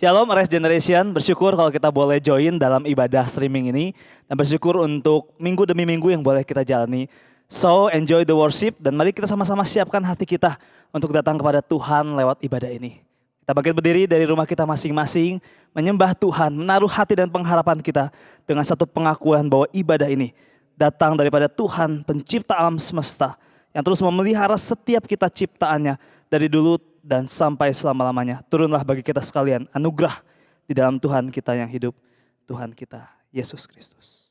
Shalom Rise Generation, bersyukur kalau kita boleh join dalam ibadah streaming ini. Dan bersyukur untuk minggu demi minggu yang boleh kita jalani. So enjoy the worship dan mari kita sama-sama siapkan hati kita untuk datang kepada Tuhan lewat ibadah ini. Kita bangkit berdiri dari rumah kita masing-masing, menyembah Tuhan, menaruh hati dan pengharapan kita dengan satu pengakuan bahwa ibadah ini datang daripada Tuhan pencipta alam semesta yang terus memelihara setiap kita ciptaannya dari dulu dan sampai selama-lamanya. Turunlah bagi kita sekalian anugerah di dalam Tuhan kita yang hidup, Tuhan kita Yesus Kristus.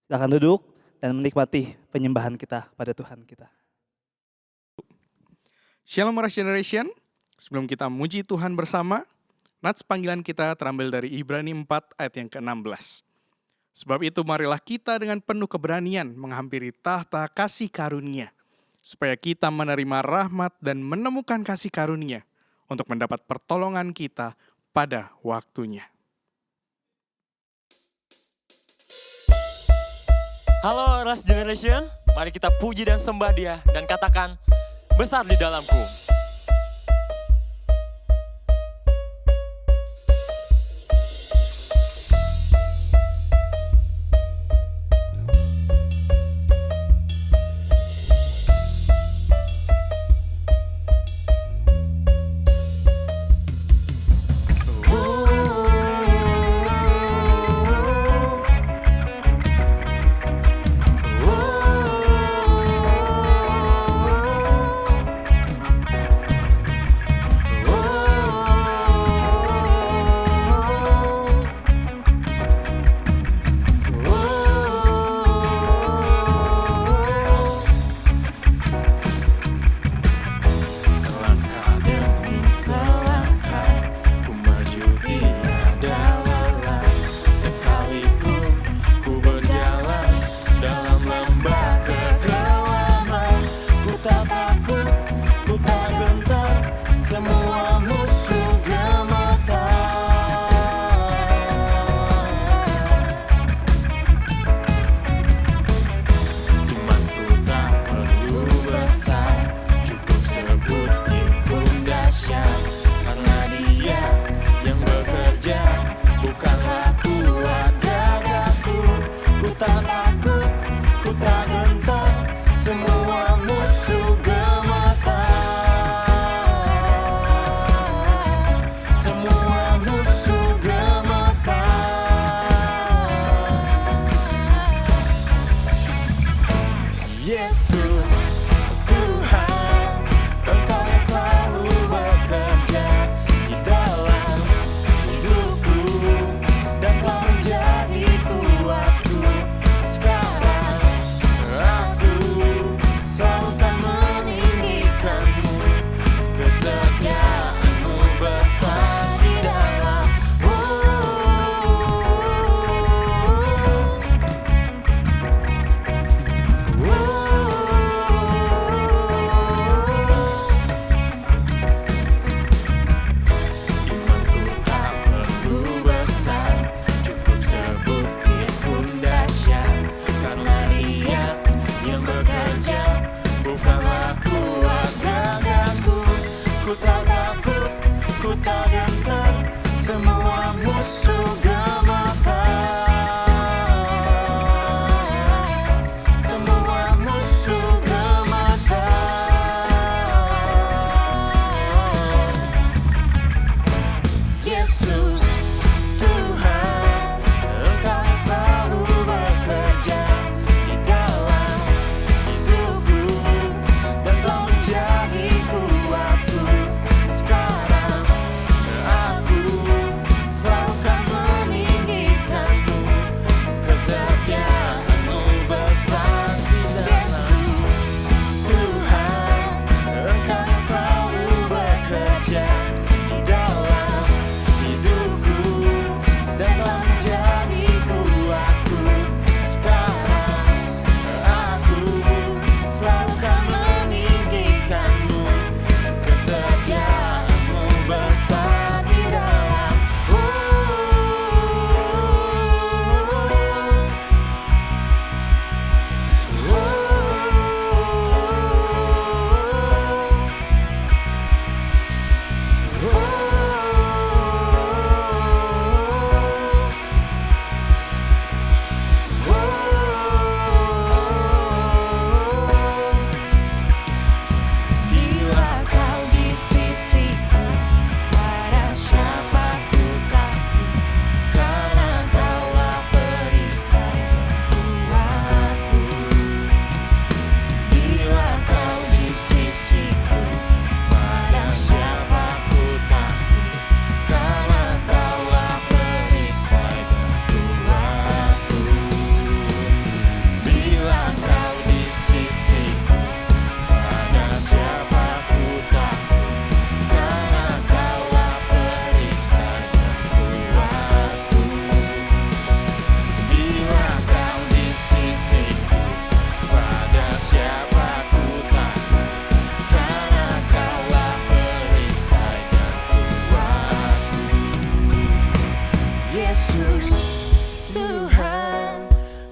Silakan duduk dan menikmati penyembahan kita pada Tuhan kita. Shalom Rise Generation, sebelum kita muji Tuhan bersama, nats panggilan kita terambil dari Ibrani 4 ayat yang ke-16. Sebab itu marilah kita dengan penuh keberanian menghampiri tahta kasih karunia, supaya kita menerima rahmat dan menemukan kasih karunia untuk mendapat pertolongan kita pada waktunya. Halo Rise Generation, mari kita puji dan sembah Dia dan katakan, besar di dalamku.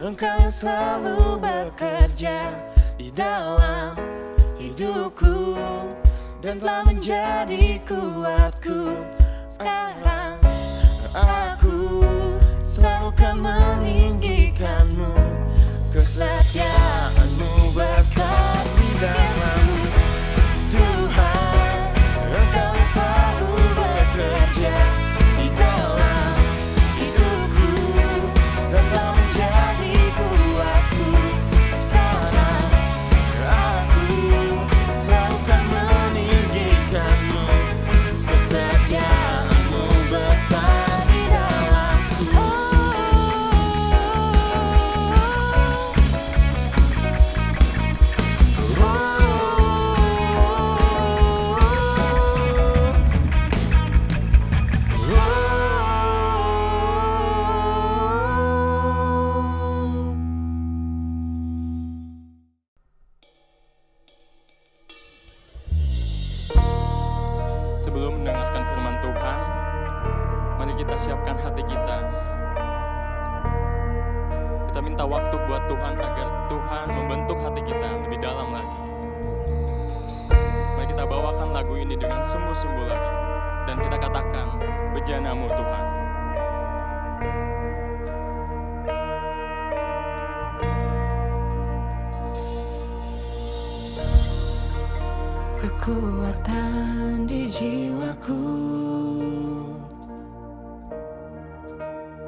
Engkau yang selalu bekerja di dalam hidupku dan telah menjadi kuatku. Sekarang aku selalu kan meninggikanmu, kesetiaanmu besar di dalam Tuhan. Engkau yang selalu bekerja di dalam hidupku dan telah menjadi kuatku. Sekarang aku selalu kan meninggikanmu, kesetiaanmu besar di dalamku. Sebelum mendengarkan firman Tuhan, mari kita siapkan hati kita. Kita minta waktu buat Tuhan agar Tuhan membentuk hati kita lebih dalam lagi. Mari kita bawakan lagu ini dengan sungguh-sungguh lagi. Dan kita katakan, bejana-Mu Tuhan. Kekuatan di jiwaku,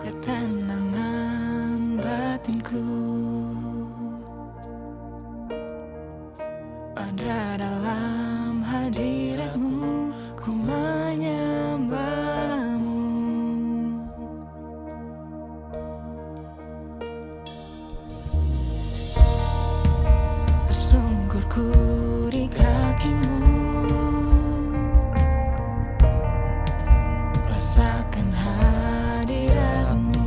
ketenangan batinku, ada dalam hadirat-Mu, ku menyembah-Mu. Tersungkurku di kaki-Mu, rasakan hadirat-Mu.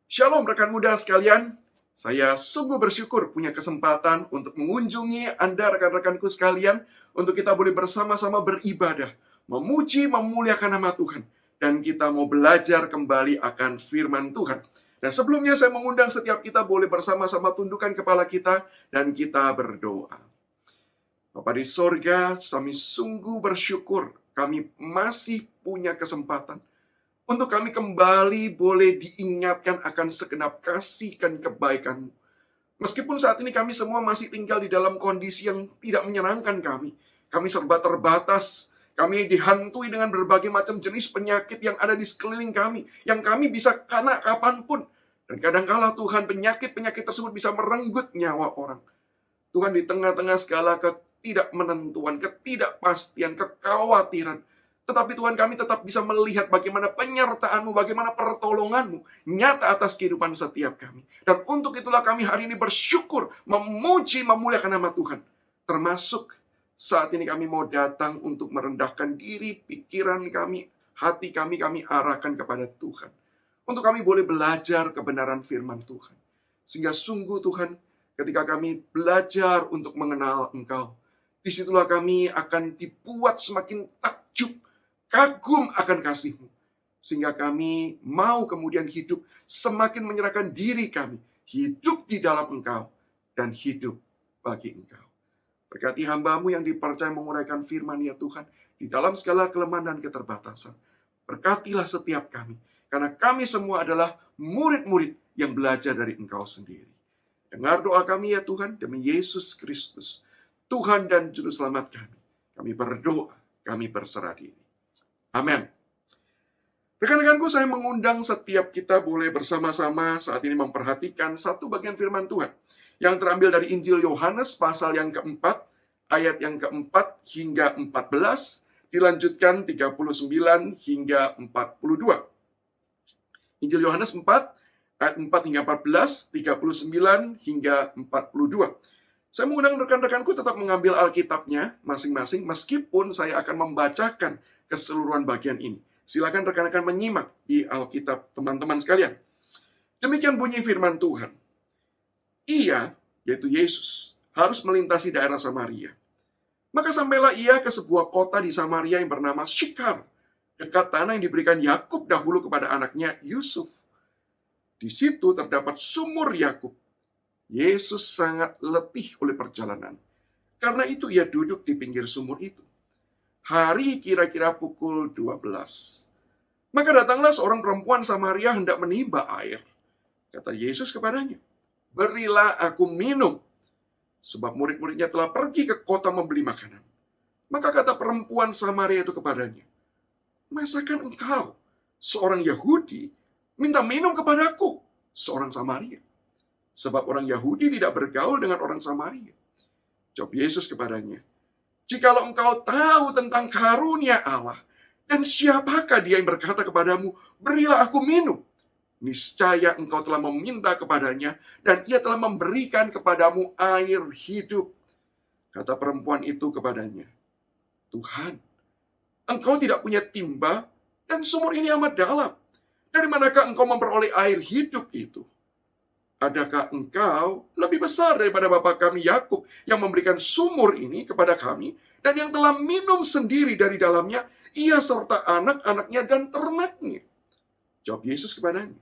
Shalom rekan muda sekalian, saya sungguh bersyukur punya kesempatan untuk mengunjungi Anda rekan-rekanku sekalian, untuk kita boleh bersama-sama beribadah, memuji, memuliakan nama Tuhan, dan kita mau belajar kembali akan firman Tuhan. Dan sebelumnya saya mengundang setiap kita boleh bersama-sama tundukkan kepala kita, dan kita berdoa. Bapa di sorga, kami sungguh bersyukur kami masih punya kesempatan untuk kami kembali boleh diingatkan akan segenap kasih dan kebaikan-Mu. Meskipun saat ini kami semua masih tinggal di dalam kondisi yang tidak menyenangkan kami. Kami serba terbatas. Kami dihantui dengan berbagai macam jenis penyakit yang ada di sekeliling kami. Yang kami bisa kena kapanpun. Dan kadangkala Tuhan, penyakit-penyakit tersebut bisa merenggut nyawa orang. Tuhan, di tengah-tengah segala ketidakmenentuan, ketidakpastian, kekhawatiran, tetapi Tuhan, kami tetap bisa melihat bagaimana penyertaan-Mu, bagaimana pertolongan-Mu nyata atas kehidupan setiap kami. Dan untuk itulah kami hari ini bersyukur, memuji, memuliakan nama Tuhan. Termasuk saat ini kami mau datang untuk merendahkan diri, pikiran kami, hati kami arahkan kepada Tuhan. Untuk kami boleh belajar kebenaran firman Tuhan. Sehingga sungguh Tuhan, ketika kami belajar untuk mengenal Engkau, disitulah kami akan dibuat semakin takjub, kagum akan kasih-Mu. Sehingga kami mau kemudian hidup semakin menyerahkan diri kami. Hidup di dalam Engkau dan hidup bagi Engkau. Berkati hamba-Mu yang dipercaya menguraikan firman ya Tuhan. Di dalam segala kelemahan dan keterbatasan. Berkatilah setiap kami. Karena kami semua adalah murid-murid yang belajar dari Engkau sendiri. Dengar doa kami ya Tuhan, demi Yesus Kristus, Tuhan dan Juru Selamat kami. Kami berdoa, kami berserah diri. Amin. Rekan-rekanku, saya mengundang setiap kita boleh bersama-sama saat ini memperhatikan satu bagian firman Tuhan yang terambil dari Injil Yohanes pasal yang keempat, ayat yang keempat hingga 14, dilanjutkan 39 hingga 42. Injil Yohanes 4, ayat 4 hingga 14, 39 hingga 42. Saya mengundang rekan-rekanku tetap mengambil Alkitabnya masing-masing, meskipun saya akan membacakan keseluruhan bagian ini. Silakan rekan-rekan menyimak di Alkitab teman-teman sekalian. Demikian bunyi firman Tuhan. Ia, yaitu Yesus, harus melintasi daerah Samaria. Maka sampailah ia ke sebuah kota di Samaria yang bernama Syikar, dekat tanah yang diberikan Yakub dahulu kepada anaknya Yusuf. Di situ terdapat sumur Yakub. Yesus sangat letih oleh perjalanan. Karena itu ia duduk di pinggir sumur itu. Hari kira-kira pukul 12. Maka datanglah seorang perempuan Samaria hendak menimba air. Kata Yesus kepadanya, "Berilah aku minum." Sebab murid-muridnya telah pergi ke kota membeli makanan. Maka kata perempuan Samaria itu kepadanya, "Masakan engkau, seorang Yahudi, minta minum kepadaku, seorang Samaria?" Sebab orang Yahudi tidak bergaul dengan orang Samaria. Jawab Yesus kepadanya, "Jikalau engkau tahu tentang karunia Allah, dan siapakah dia yang berkata kepadamu, 'Berilah aku minum,' niscaya engkau telah meminta kepadanya, dan ia telah memberikan kepadamu air hidup." Kata perempuan itu kepadanya, "Tuhan, engkau tidak punya timba, dan sumur ini amat dalam. Dari manakah engkau memperoleh air hidup itu? Adakah engkau lebih besar daripada bapa kami Yakub yang memberikan sumur ini kepada kami, dan yang telah minum sendiri dari dalamnya, ia serta anak-anaknya dan ternaknya?" Jawab Yesus kepadanya,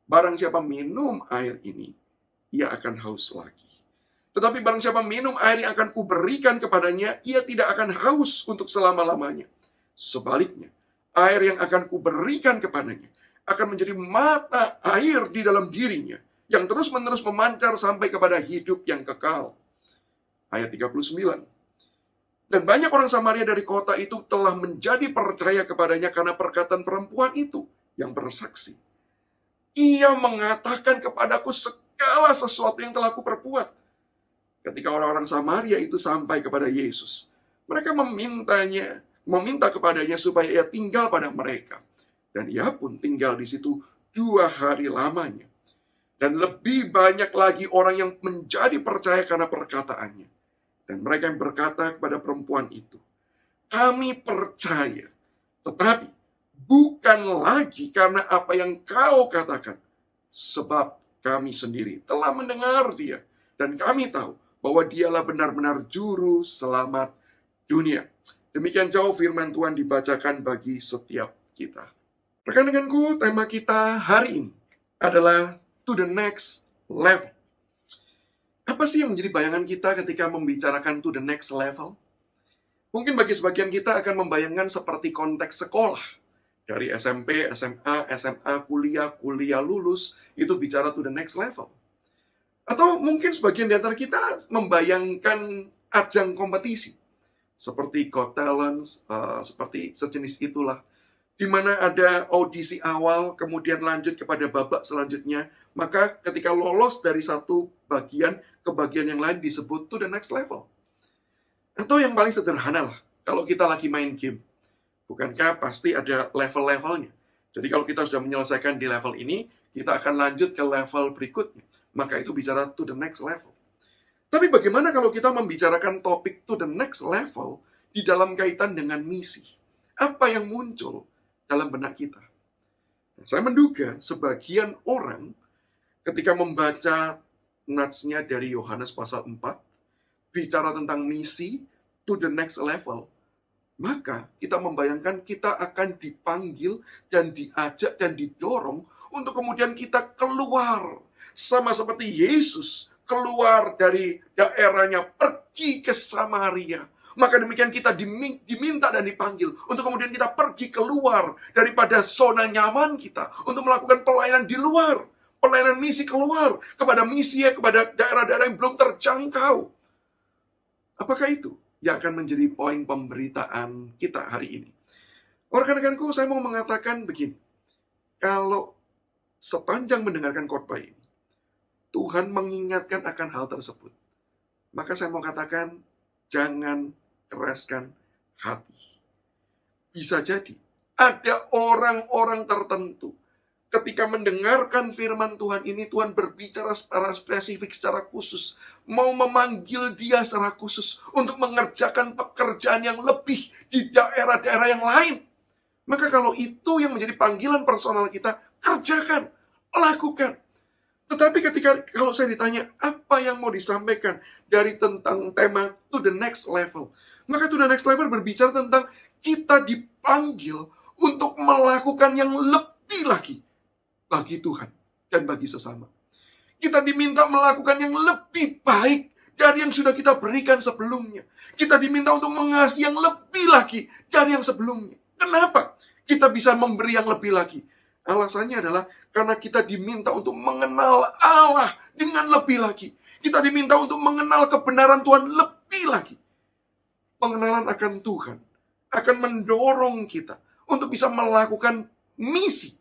"Barang siapa minum air ini, ia akan haus lagi. Tetapi barang siapa minum air yang akan kuberikan kepadanya, ia tidak akan haus untuk selama-lamanya. Sebaliknya, air yang akan kuberikan kepadanya akan menjadi mata air di dalam dirinya, yang terus-menerus memancar sampai kepada hidup yang kekal." Ayat 39. Dan banyak orang Samaria dari kota itu telah menjadi percaya kepadanya karena perkataan perempuan itu yang bersaksi, "Ia mengatakan kepadaku segala sesuatu yang telah kuperbuat." Ketika orang-orang Samaria itu sampai kepada Yesus, mereka meminta kepadanya supaya ia tinggal pada mereka. Dan ia pun tinggal di situ 2 hari lamanya. Dan lebih banyak lagi orang yang menjadi percaya karena perkataannya. Dan mereka yang berkata kepada perempuan itu, "Kami percaya, tetapi bukan lagi karena apa yang kau katakan, Sebab kami sendiri telah mendengar dia, dan kami tahu bahwa dialah benar-benar juru selamat dunia. Demikian jauh firman Tuhan dibacakan bagi setiap kita. Rekan-rekanku, tema kita hari ini adalah to the next level. Apa sih yang menjadi bayangan kita ketika membicarakan to the next level? Mungkin bagi sebagian kita akan membayangkan seperti konteks sekolah. Dari SMP, SMA, SMA, kuliah lulus, itu bicara to the next level. Atau mungkin sebagian di antara kita membayangkan ajang kompetisi. Seperti Got Talent, seperti sejenis itulah. Di mana ada audisi awal, kemudian lanjut kepada babak selanjutnya. Maka ketika lolos dari satu bagian ke bagian yang lain disebut to the next level. Atau yang paling sederhana lah, kalau kita lagi main game. Bukankah pasti ada level-levelnya? Jadi kalau kita sudah menyelesaikan di level ini, kita akan lanjut ke level berikutnya. Maka itu bicara to the next level. Tapi bagaimana kalau kita membicarakan topik to the next level di dalam kaitan dengan misi? Apa yang muncul dalam benak kita? Nah, saya menduga sebagian orang ketika membaca nats-nya dari Yohanes pasal 4, bicara tentang misi to the next level, maka kita membayangkan kita akan dipanggil dan diajak dan didorong untuk kemudian kita keluar. Sama seperti Yesus keluar dari daerahnya pergi ke Samaria. Maka demikian kita diminta dan dipanggil untuk kemudian kita pergi keluar daripada zona nyaman kita untuk melakukan pelayanan di luar. Pelayanan misi keluar kepada misi kepada daerah-daerah yang belum terjangkau. Apakah itu yang akan menjadi poin pemberitaan kita hari ini? Rekan-rekanku, saya mau mengatakan begini. Kalau sepanjang mendengarkan khotbah ini, Tuhan mengingatkan akan hal tersebut, maka saya mau katakan, jangan keraskan hati. Bisa jadi, ada orang-orang tertentu, ketika mendengarkan firman Tuhan ini, Tuhan berbicara secara spesifik, secara khusus. Mau memanggil dia secara khusus untuk mengerjakan pekerjaan yang lebih di daerah-daerah yang lain. Maka kalau itu yang menjadi panggilan personal kita, kerjakan, lakukan. Tetapi kalau saya ditanya, apa yang mau disampaikan dari tentang tema to the next level? Maka to the next level berbicara tentang kita dipanggil untuk melakukan yang lebih lagi bagi Tuhan dan bagi sesama. Kita diminta melakukan yang lebih baik dari yang sudah kita berikan sebelumnya. Kita diminta untuk mengasihi yang lebih lagi dari yang sebelumnya. Kenapa kita bisa memberi yang lebih lagi? Alasannya adalah karena kita diminta untuk mengenal Allah dengan lebih lagi. Kita diminta untuk mengenal kebenaran Tuhan lebih lagi. Pengenalan akan Tuhan akan mendorong kita untuk bisa melakukan misi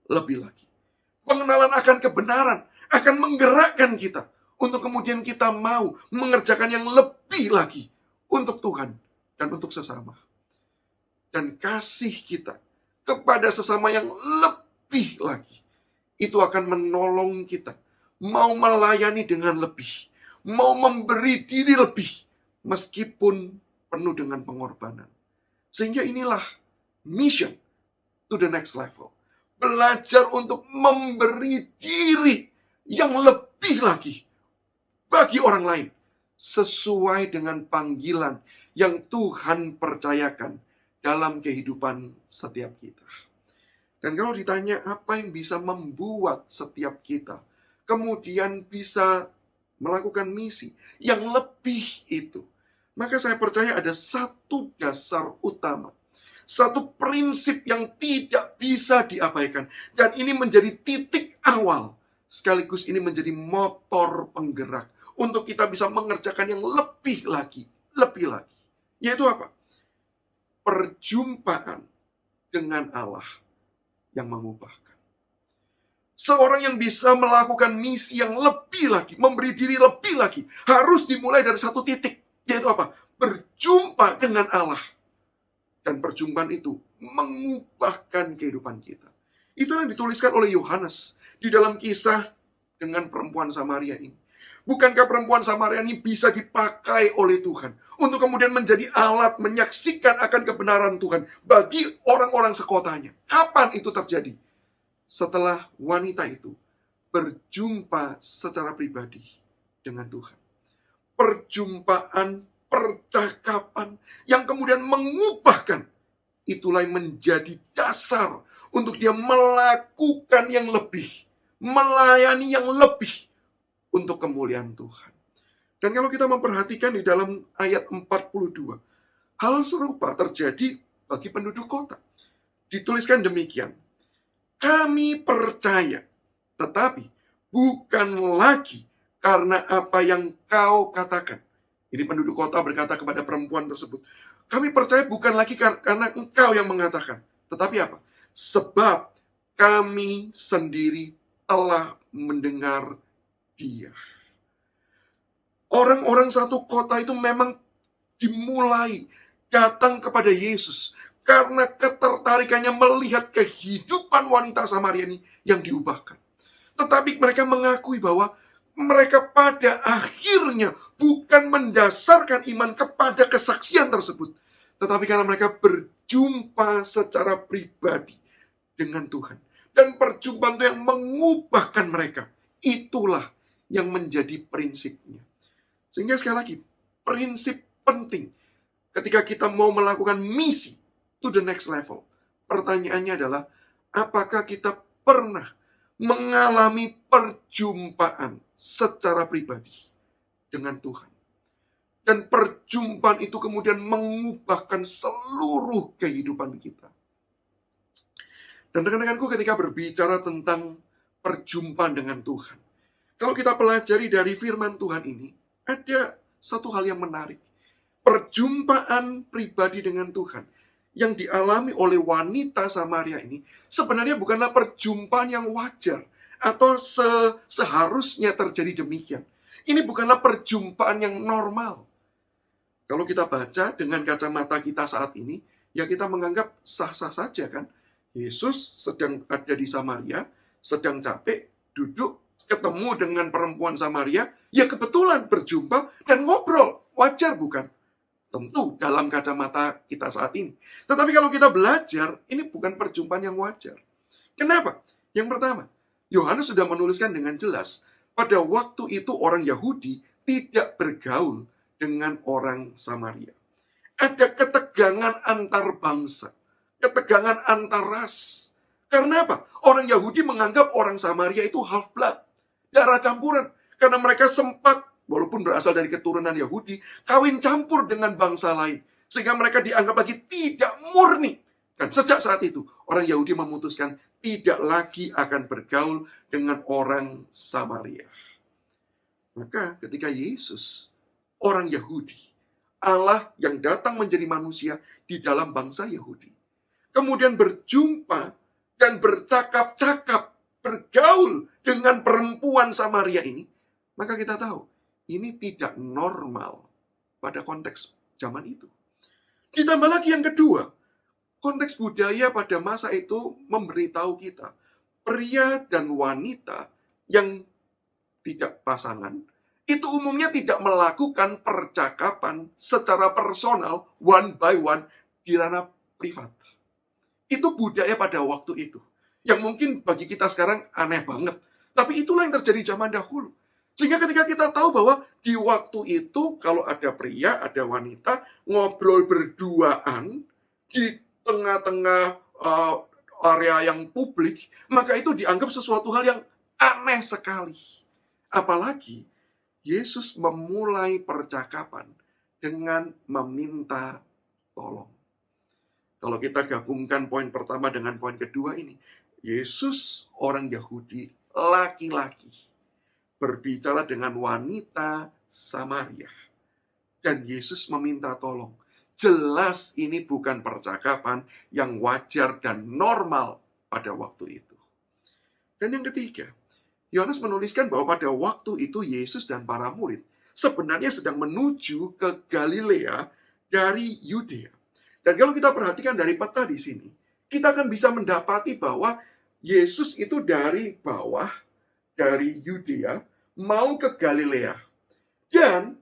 lebih lagi. Pengenalan akan kebenaran akan menggerakkan kita untuk kemudian kita mau mengerjakan yang lebih lagi untuk Tuhan dan untuk sesama. Dan kasih kita kepada sesama yang lebih lagi, itu akan menolong kita mau melayani dengan lebih, mau memberi diri lebih, meskipun penuh dengan pengorbanan. Sehingga inilah mission to the next level. Belajar untuk memberi diri yang lebih lagi bagi orang lain, sesuai dengan panggilan yang Tuhan percayakan dalam kehidupan setiap kita. Dan kalau ditanya apa yang bisa membuat setiap kita kemudian bisa melakukan misi yang lebih itu, maka saya percaya ada satu dasar utama, satu prinsip yang tidak bisa diabaikan. Dan ini menjadi titik awal, sekaligus ini menjadi motor penggerak untuk kita bisa mengerjakan yang lebih lagi. Yaitu apa? Perjumpaan dengan Allah yang mengubahkan. Seorang yang bisa melakukan misi yang lebih lagi, memberi diri lebih lagi, harus dimulai dari satu titik. Yaitu apa? Berjumpa dengan Allah. Dan perjumpaan itu mengubahkan kehidupan kita. Itu yang dituliskan oleh Yohanes di dalam kisah dengan perempuan Samaria ini. Bukankah perempuan Samaria ini bisa dipakai oleh Tuhan untuk kemudian menjadi alat menyaksikan akan kebenaran Tuhan bagi orang-orang sekotanya? Kapan itu terjadi? Setelah wanita itu berjumpa secara pribadi dengan Tuhan. Perjumpaan, percakapan yang kemudian mengubahkan, itulah yang menjadi dasar untuk dia melakukan yang lebih, melayani yang lebih untuk kemuliaan Tuhan. Dan kalau kita memperhatikan di dalam ayat 42, hal serupa terjadi bagi penduduk kota. Dituliskan demikian, kami percaya, tetapi bukan lagi karena apa yang kau katakan. Ini penduduk kota berkata kepada perempuan tersebut, kami percaya bukan lagi karena engkau yang mengatakan, tetapi apa? Sebab kami sendiri telah mendengar dia. Orang-orang satu kota itu memang dimulai datang kepada Yesus karena ketertarikannya melihat kehidupan wanita Samaria ini yang diubahkan. Tetapi mereka mengakui bahwa mereka pada akhirnya bukan mendasarkan iman kepada kesaksian tersebut, tetapi karena mereka berjumpa secara pribadi dengan Tuhan. Dan perjumpaan itu yang mengubahkan mereka. Itulah yang menjadi prinsipnya. Sehingga sekali lagi, prinsip penting ketika kita mau melakukan misi to the next level. Pertanyaannya adalah, apakah kita pernah mengalami perjumpaan secara pribadi dengan Tuhan? Dan perjumpaan itu kemudian mengubahkan seluruh kehidupan kita. Dan rekan-rekanku, ketika berbicara tentang perjumpaan dengan Tuhan, kalau kita pelajari dari firman Tuhan ini, ada satu hal yang menarik. Perjumpaan pribadi dengan Tuhan yang dialami oleh wanita Samaria ini sebenarnya bukanlah perjumpaan yang wajar atau seharusnya terjadi demikian. Ini bukanlah perjumpaan yang normal. Kalau kita baca dengan kacamata kita saat ini, ya kita menganggap sah-sah saja kan. Yesus sedang ada di Samaria, sedang capek, duduk, ketemu dengan perempuan Samaria, ya kebetulan berjumpa dan ngobrol. Wajar bukan? Tentu dalam kacamata kita saat ini. Tetapi kalau kita belajar, ini bukan perjumpaan yang wajar. Kenapa? Yang pertama, Yohanes sudah menuliskan dengan jelas, pada waktu itu orang Yahudi tidak bergaul dengan orang Samaria. Ada ketegangan antar bangsa, ketegangan antar ras. Karena apa? Orang Yahudi menganggap orang Samaria itu half blood, darah campuran. Karena mereka sempat, walaupun berasal dari keturunan Yahudi, kawin campur dengan bangsa lain. Sehingga mereka dianggap lagi tidak murni. Dan sejak saat itu, orang Yahudi memutuskan tidak lagi akan bergaul dengan orang Samaria. Maka ketika Yesus, orang Yahudi, Allah yang datang menjadi manusia di dalam bangsa Yahudi, kemudian berjumpa dan bercakap-cakap, bergaul dengan perempuan Samaria ini, maka kita tahu, ini tidak normal pada konteks zaman itu. Ditambah lagi yang kedua, konteks budaya pada masa itu memberitahu kita, pria dan wanita yang tidak pasangan, itu umumnya tidak melakukan percakapan secara personal, one by one, di ranah privat. Itu budaya pada waktu itu. Yang mungkin bagi kita sekarang aneh banget. Tapi itulah yang terjadi zaman dahulu. Sehingga ketika kita tahu bahwa di waktu itu, kalau ada pria, ada wanita, ngobrol berduaan di tengah-tengah area yang publik, maka itu dianggap sesuatu hal yang aneh sekali. Apalagi, Yesus memulai percakapan dengan meminta tolong. Kalau kita gabungkan poin pertama dengan poin kedua ini, Yesus orang Yahudi, laki-laki, berbicara dengan wanita Samaria. Dan Yesus meminta tolong. Jelas ini bukan percakapan yang wajar dan normal pada waktu itu. Dan yang ketiga, Yohanes menuliskan bahwa pada waktu itu Yesus dan para murid sebenarnya sedang menuju ke Galilea dari Yudea. Dan kalau kita perhatikan dari peta di sini, kita akan bisa mendapati bahwa Yesus itu dari bawah, dari Yudea, mau ke Galilea. Dan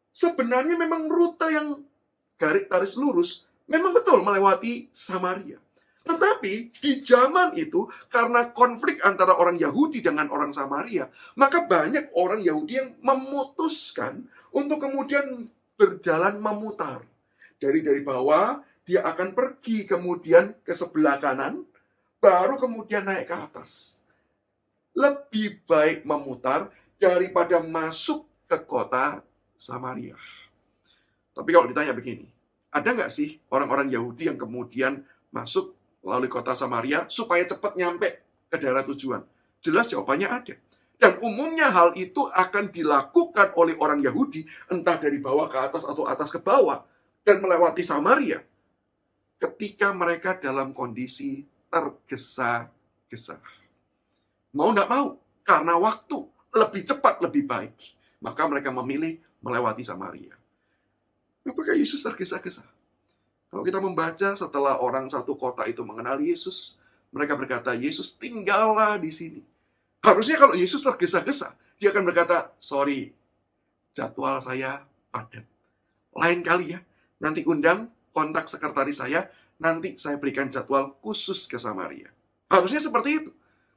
sebenarnya memang rute yang garis lurus, memang betul melewati Samaria. Tetapi di zaman itu, karena konflik antara orang Yahudi dengan orang Samaria, maka banyak orang Yahudi yang memutuskan untuk kemudian berjalan memutar. Dari bawah, dia akan pergi kemudian ke sebelah kanan, baru kemudian naik ke atas. Lebih baik memutar daripada masuk ke kota Samaria. Tapi kalau ditanya begini, ada nggak sih orang-orang Yahudi yang kemudian masuk melalui kota Samaria supaya cepat nyampe ke daerah tujuan? Jelas jawabannya ada. Dan umumnya hal itu akan dilakukan oleh orang Yahudi, entah dari bawah ke atas atau atas ke bawah, dan melewati Samaria ketika mereka dalam kondisi tergesa-gesa. Mau nggak mau, karena waktu lebih cepat lebih baik, maka mereka memilih melewati Samaria. Apakah Yesus tergesa-gesa? Kalau kita membaca setelah orang satu kota itu mengenal Yesus, mereka berkata, Yesus tinggallah di sini. Harusnya kalau Yesus tergesa-gesa, dia akan berkata, sorry, jadwal saya padat. Lain kali ya, nanti undang kontak sekretaris saya, nanti saya berikan jadwal khusus ke Samaria. Harusnya seperti itu.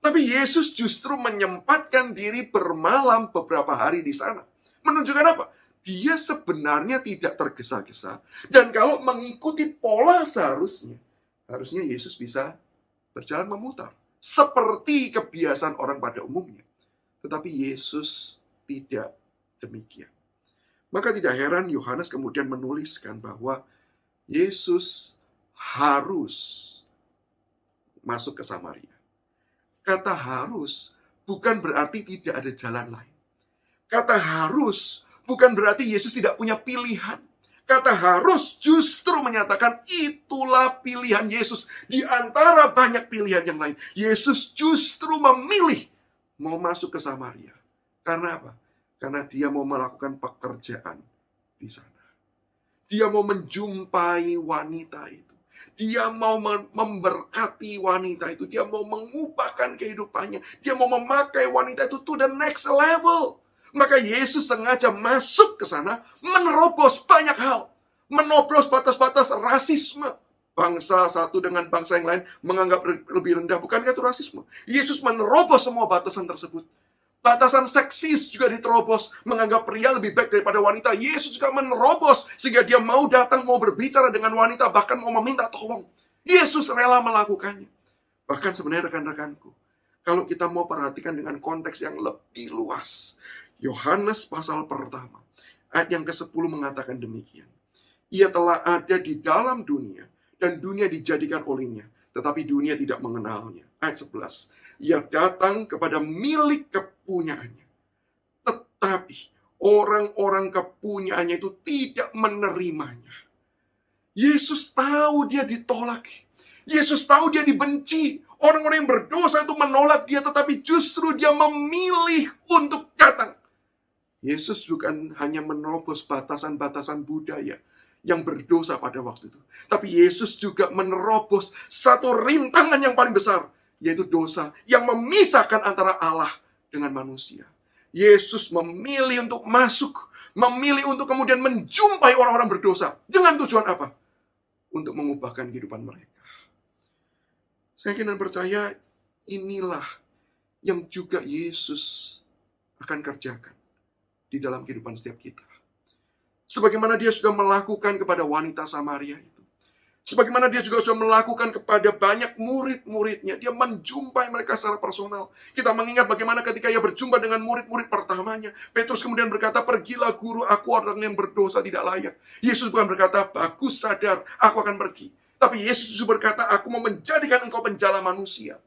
Tapi Yesus justru menyempatkan diri bermalam beberapa hari di sana. Menunjukkan apa? Dia sebenarnya tidak tergesa-gesa. Dan kalau mengikuti pola harusnya Yesus bisa berjalan memutar. Seperti kebiasaan orang pada umumnya. Tetapi Yesus tidak demikian. Maka tidak heran Yohanes kemudian menuliskan bahwa Yesus harus masuk ke Samaria. Kata harus bukan berarti tidak ada jalan lain. Kata harus bukan berarti Yesus tidak punya pilihan. Kata harus justru menyatakan itulah pilihan Yesus. Di antara banyak pilihan yang lain, Yesus justru memilih mau masuk ke Samaria. Karena apa? Karena dia mau melakukan pekerjaan di sana. Dia mau menjumpai wanita itu. Dia mau memberkati wanita itu. Dia mau mengubahkan kehidupannya. Dia mau memakai wanita itu to the next level. Maka Yesus sengaja masuk ke sana, menerobos banyak hal. Menobros batas-batas rasisme. Bangsa satu dengan bangsa yang lain menganggap lebih rendah. Bukankah itu rasisme? Yesus menerobos semua batasan tersebut. Batasan seksis juga diterobos. Menganggap pria lebih baik daripada wanita. Yesus juga menerobos. Sehingga dia mau datang, mau berbicara dengan wanita. Bahkan mau meminta tolong. Yesus rela melakukannya. Bahkan sebenarnya rekan-rekanku, kalau kita mau perhatikan dengan konteks yang lebih luas, Yohanes pasal pertama, ayat yang ke-10 mengatakan demikian. Ia telah ada di dalam dunia, dan dunia dijadikan olehnya, tetapi dunia tidak mengenalnya. Ayat 11. Ia datang kepada milik kepunyaannya, tetapi orang-orang kepunyaannya itu tidak menerimanya. Yesus tahu dia ditolak. Yesus tahu dia dibenci. Orang-orang yang berdosa itu menolak dia, tetapi justru dia memilih untuk datang. Yesus bukan hanya menerobos batasan-batasan budaya yang berdosa pada waktu itu. Tapi Yesus juga menerobos satu rintangan yang paling besar, yaitu dosa yang memisahkan antara Allah dengan manusia. Yesus memilih untuk masuk, memilih untuk kemudian menjumpai orang-orang berdosa. Dengan tujuan apa? Untuk mengubahkan kehidupan mereka. Saya yakin dan percaya inilah yang juga Yesus akan kerjakan di dalam kehidupan setiap kita. Sebagaimana dia sudah melakukan kepada wanita Samaria itu. Sebagaimana dia juga sudah melakukan kepada banyak murid-muridnya. Dia menjumpai mereka secara personal. Kita mengingat bagaimana ketika ia berjumpa dengan murid-murid pertamanya. Petrus kemudian berkata, pergilah guru, aku orang yang berdosa tidak layak. Yesus bukan berkata, bagus sadar, aku akan pergi. Tapi Yesus juga berkata, aku mau menjadikan engkau penjala manusia.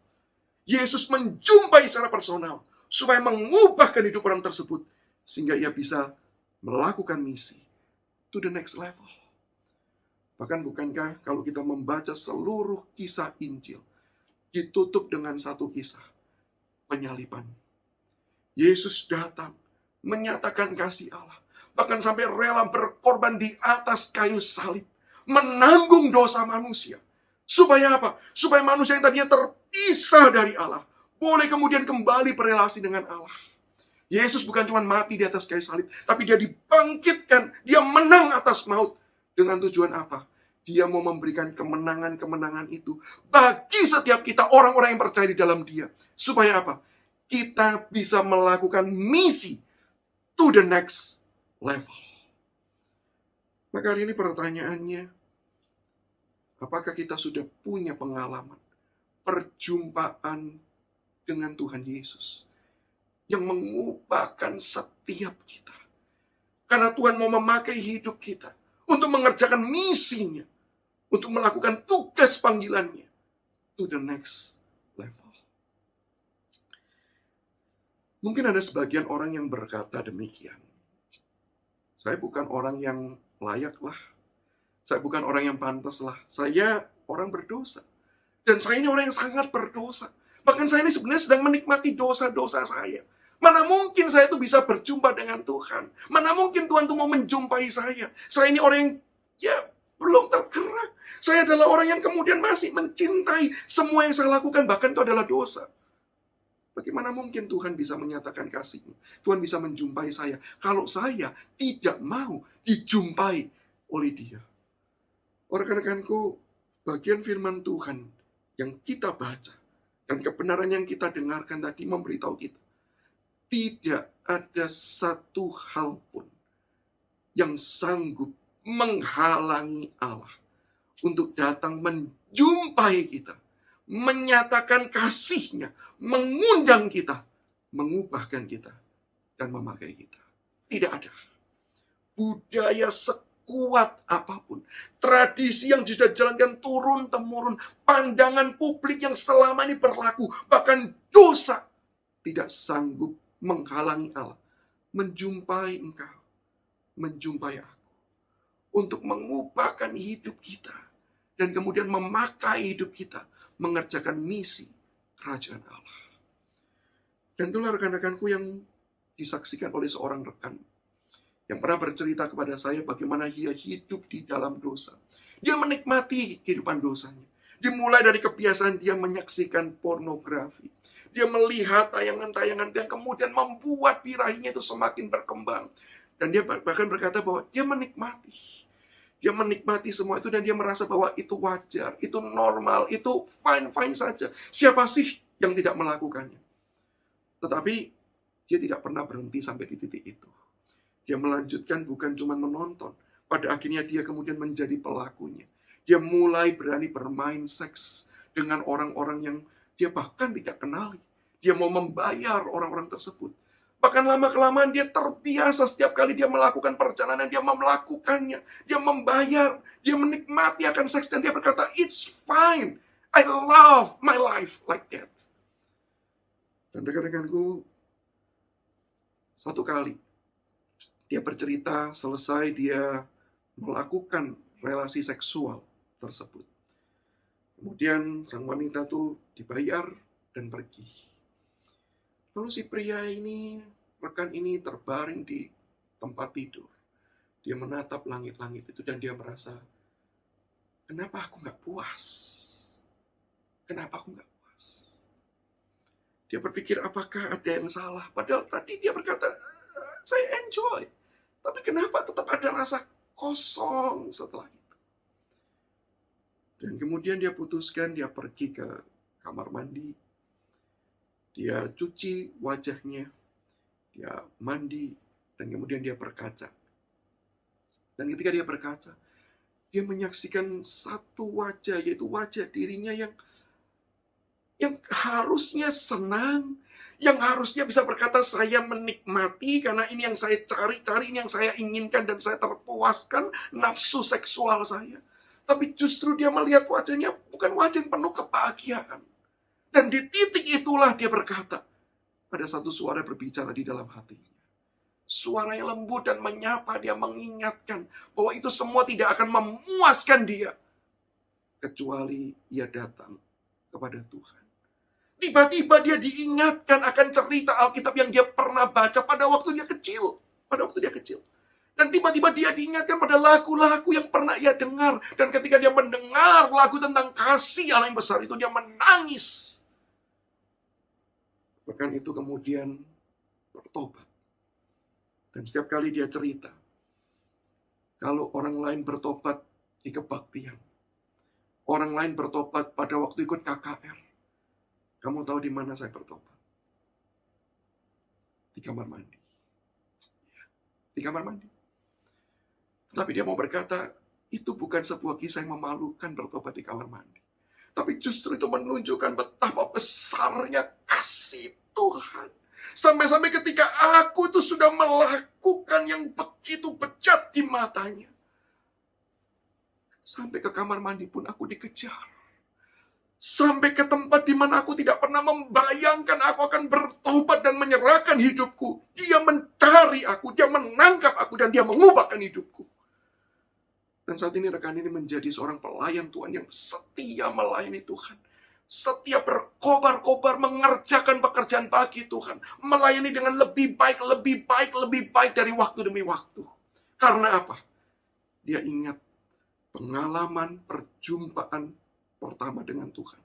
Yesus menjumpai secara personal. Supaya mengubahkan hidup orang tersebut. Sehingga ia bisa melakukan misi to the next level. Bahkan bukankah kalau kita membaca seluruh kisah Injil, ditutup dengan satu kisah, penyaliban. Yesus datang, menyatakan kasih Allah. Bahkan sampai rela berkorban di atas kayu salib. Menanggung dosa manusia. Supaya apa? Supaya manusia yang tadinya terpisah dari Allah, boleh kemudian kembali berrelasi dengan Allah. Yesus bukan cuma mati di atas kayu salib, tapi dia dibangkitkan, dia menang atas maut. Dengan tujuan apa? Dia mau memberikan kemenangan-kemenangan itu bagi setiap kita, orang-orang yang percaya di dalam Dia. Supaya apa? Kita bisa melakukan misi to the next level. Maka hari ini pertanyaannya, apakah kita sudah punya pengalaman perjumpaan dengan Tuhan Yesus yang mengubahkan setiap kita? Karena Tuhan mau memakai hidup kita untuk mengerjakan misinya, untuk melakukan tugas panggilannya to the next level. Mungkin ada sebagian orang yang berkata demikian. Saya bukan orang yang layak lah. Saya bukan orang yang pantas lah. Saya orang berdosa. Dan saya ini orang yang sangat berdosa. Bahkan saya ini sebenarnya sedang menikmati dosa-dosa saya. Mana mungkin saya itu bisa berjumpa dengan Tuhan. Mana mungkin Tuhan itu mau menjumpai saya. Saya ini orang yang belum tergerak. Saya adalah orang yang kemudian masih mencintai semua yang saya lakukan. Bahkan itu adalah dosa. Bagaimana mungkin Tuhan bisa menyatakan kasih-Nya? Tuhan bisa menjumpai saya kalau saya tidak mau dijumpai oleh Dia. Rekan-rekanku, bagian firman Tuhan yang kita baca dan kebenaran yang kita dengarkan tadi memberitahu kita, tidak ada satu hal pun yang sanggup menghalangi Allah untuk datang menjumpai kita, menyatakan kasih-Nya, mengundang kita, mengubahkan kita, dan memakai kita. Tidak ada. Budaya sekuat apapun, tradisi yang sudah dijalankan turun-temurun, pandangan publik yang selama ini berlaku, bahkan dosa, tidak sanggup menghalangi Allah menjumpai engkau, menjumpai aku, untuk mengubahkan hidup kita, dan kemudian memakai hidup kita, mengerjakan misi kerajaan Allah. Dan itulah rekan-rekanku yang disaksikan oleh seorang rekan yang pernah bercerita kepada saya bagaimana dia hidup di dalam dosa. Dia menikmati kehidupan dosanya. Dimulai dari kebiasaan dia menyaksikan pornografi. Dia melihat tayangan-tayangan yang kemudian membuat birahinya itu semakin berkembang. Dan dia bahkan berkata bahwa dia menikmati. Dia menikmati semua itu dan dia merasa bahwa itu wajar, itu normal, itu fine-fine saja. Siapa sih yang tidak melakukannya? Tetapi dia tidak pernah berhenti sampai di titik itu. Dia melanjutkan bukan cuma menonton. Pada akhirnya dia kemudian menjadi pelakunya. Dia mulai berani bermain seks dengan orang-orang yang dia bahkan tidak kenali. Dia mau membayar orang-orang tersebut. Bahkan lama-kelamaan dia terbiasa setiap kali dia melakukan perjalanan, dia melakukannya. Dia membayar, dia menikmati akan seks dan dia berkata, it's fine. I love my life like that. Dan rekan-rekanku, satu kali dia bercerita selesai dia melakukan relasi seksual tersebut. Kemudian sang wanita itu dibayar dan pergi. Lalu si pria ini, rekan ini terbaring di tempat tidur. Dia menatap langit-langit itu dan dia merasa, kenapa aku nggak puas? Kenapa aku nggak puas? Dia berpikir apakah ada yang salah? Padahal tadi dia berkata, saya enjoy. Tapi kenapa tetap ada rasa kosong setelah itu? Dan kemudian dia putuskan, dia pergi ke kamar mandi. Dia cuci wajahnya, dia mandi, dan kemudian dia berkaca. Dan ketika dia berkaca, dia menyaksikan satu wajah, yaitu wajah dirinya yang harusnya senang, yang harusnya bisa berkata, saya menikmati karena ini yang saya cari-cari, ini yang saya inginkan dan saya terpuaskan nafsu seksual saya. Tapi justru dia melihat wajahnya bukan wajah yang penuh kebahagiaan. Dan di titik itulah dia berkata, ada satu suara berbicara di dalam hatinya. Suara yang lembut dan menyapa dia, mengingatkan bahwa itu semua tidak akan memuaskan dia. Kecuali ia datang kepada Tuhan. Tiba-tiba dia diingatkan akan cerita Alkitab yang dia pernah baca pada waktu dia kecil. Dan tiba-tiba dia diingatkan pada lagu-lagu yang pernah ia dengar. Dan ketika dia mendengar lagu tentang kasih Allah yang besar itu, dia menangis. Bahkan itu kemudian bertobat. Dan setiap kali dia cerita, kalau orang lain bertobat, di kebaktian. Orang lain bertobat pada waktu ikut KKR. Kamu tahu di mana saya bertobat? Di kamar mandi. Di kamar mandi. Tapi dia mau berkata, itu bukan sebuah kisah yang memalukan bertobat di kamar mandi. Tapi justru itu menunjukkan betapa besarnya kasih Tuhan. Sampai-sampai ketika aku itu sudah melakukan yang begitu bejat di matanya. Sampai ke kamar mandi pun aku dikejar. Sampai ke tempat di mana aku tidak pernah membayangkan aku akan bertobat dan menyerahkan hidupku. Dia mencari aku, dia menangkap aku, dan dia mengubahkan hidupku. Dan saat ini rekan ini menjadi seorang pelayan Tuhan yang setia melayani Tuhan. Setia berkobar-kobar mengerjakan pekerjaan bagi Tuhan. Melayani dengan lebih baik, lebih baik, lebih baik dari waktu demi waktu. Karena apa? Dia ingat pengalaman perjumpaan pertama dengan Tuhan.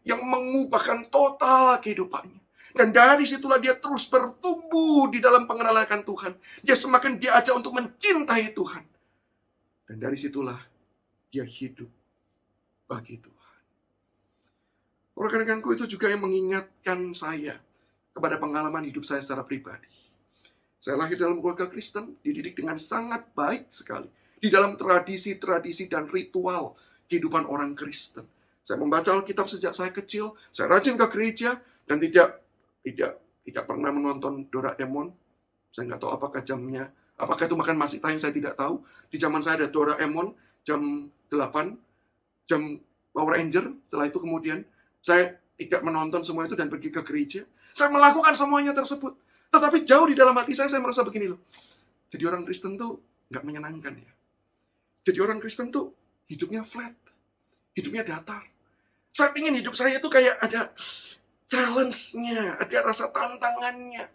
Yang mengubahkan total kehidupannya. Dan dari situlah dia terus bertumbuh di dalam pengenalan akan Tuhan. Dia semakin diajak untuk mencintai Tuhan. Dan dari situlah dia hidup bagi Tuhan. Rekan-rekanku, itu juga yang mengingatkan saya kepada pengalaman hidup saya secara pribadi. Saya lahir dalam keluarga Kristen, dididik dengan sangat baik sekali. Di dalam tradisi-tradisi dan ritual kehidupan orang Kristen. Saya membaca Alkitab sejak saya kecil, saya rajin ke gereja, dan tidak pernah menonton Doraemon. Saya nggak tahu apakah jamnya, apakah itu makan masih tayang, saya tidak tahu. Di zaman saya ada Doraemon, jam 8, jam Power Ranger. Setelah itu kemudian, saya tidak menonton semua itu dan pergi ke gereja. Saya melakukan semuanya tersebut. Tetapi jauh di dalam hati saya merasa begini loh. Jadi orang Kristen tuh nggak menyenangkan ya. Jadi orang Kristen tuh hidupnya flat. Hidupnya datar. Saya ingin hidup saya itu kayak ada challenge-nya, ada rasa tantangannya.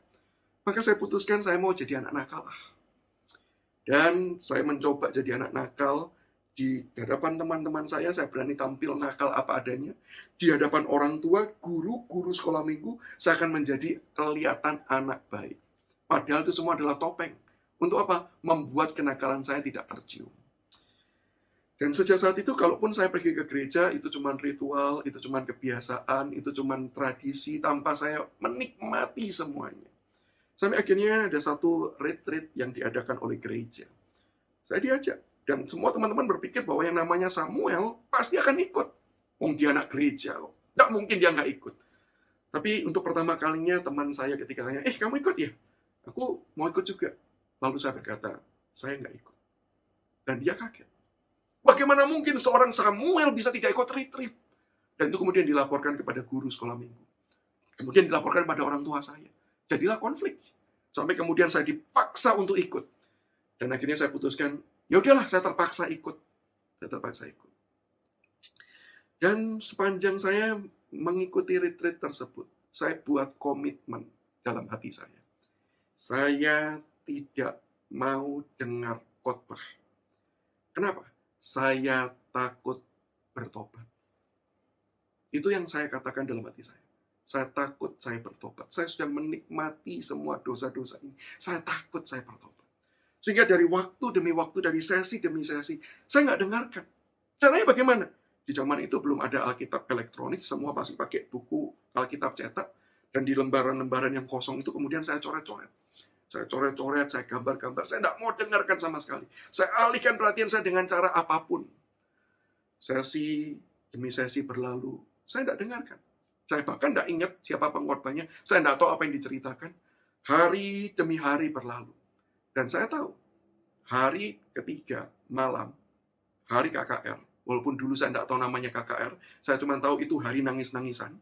Maka saya putuskan saya mau jadi anak nakal. Dan saya mencoba jadi anak nakal di hadapan teman-teman saya berani tampil nakal apa adanya. Di hadapan orang tua, guru sekolah minggu, saya akan menjadi kelihatan anak baik. Padahal itu semua adalah topeng. Untuk apa? Membuat kenakalan saya tidak tercium. Dan sejak saat itu, kalaupun saya pergi ke gereja, itu cuma ritual, itu cuma kebiasaan, itu cuma tradisi, tanpa saya menikmati semuanya. Sampai akhirnya ada satu retreat yang diadakan oleh gereja. Saya diajak, dan semua teman-teman berpikir bahwa yang namanya Samuel pasti akan ikut. Dia anak gereja, nggak mungkin dia nggak ikut. Tapi untuk pertama kalinya teman saya ketika tanya, kamu ikut ya? Aku mau ikut juga. Lalu saya berkata, saya nggak ikut. Dan dia kaget. Bagaimana mungkin seorang Samuel bisa tidak ikut retreat? Dan itu kemudian dilaporkan kepada guru sekolah minggu. Kemudian dilaporkan kepada orang tua saya. Jadilah konflik. Sampai kemudian saya dipaksa untuk ikut. Dan akhirnya saya putuskan, ya udahlah, saya terpaksa ikut. Dan sepanjang saya mengikuti retreat tersebut, saya buat komitmen dalam hati saya. Saya tidak mau dengar khotbah. Kenapa? Saya takut bertobat. Itu yang saya katakan dalam hati saya. Saya takut saya bertobat. Saya sudah menikmati semua dosa-dosa ini. Saya takut saya bertobat. Sehingga dari waktu demi waktu, dari sesi demi sesi, saya nggak dengarkan. Caranya bagaimana? Di zaman itu belum ada Alkitab elektronik, semua masih pakai buku Alkitab cetak. Dan di lembaran-lembaran yang kosong itu kemudian saya coret-coret. Saya coret-coret, saya gambar-gambar. Saya tidak mau dengarkan sama sekali. Saya alihkan perhatian saya dengan cara apapun. Sesi demi sesi berlalu, saya tidak dengarkan. Saya bahkan tidak ingat siapa pengkhotbahnya. Saya tidak tahu apa yang diceritakan. Hari demi hari berlalu. Dan saya tahu, hari ketiga malam, hari KKR. Walaupun dulu saya tidak tahu namanya KKR. Saya cuma tahu itu hari nangis-nangisan.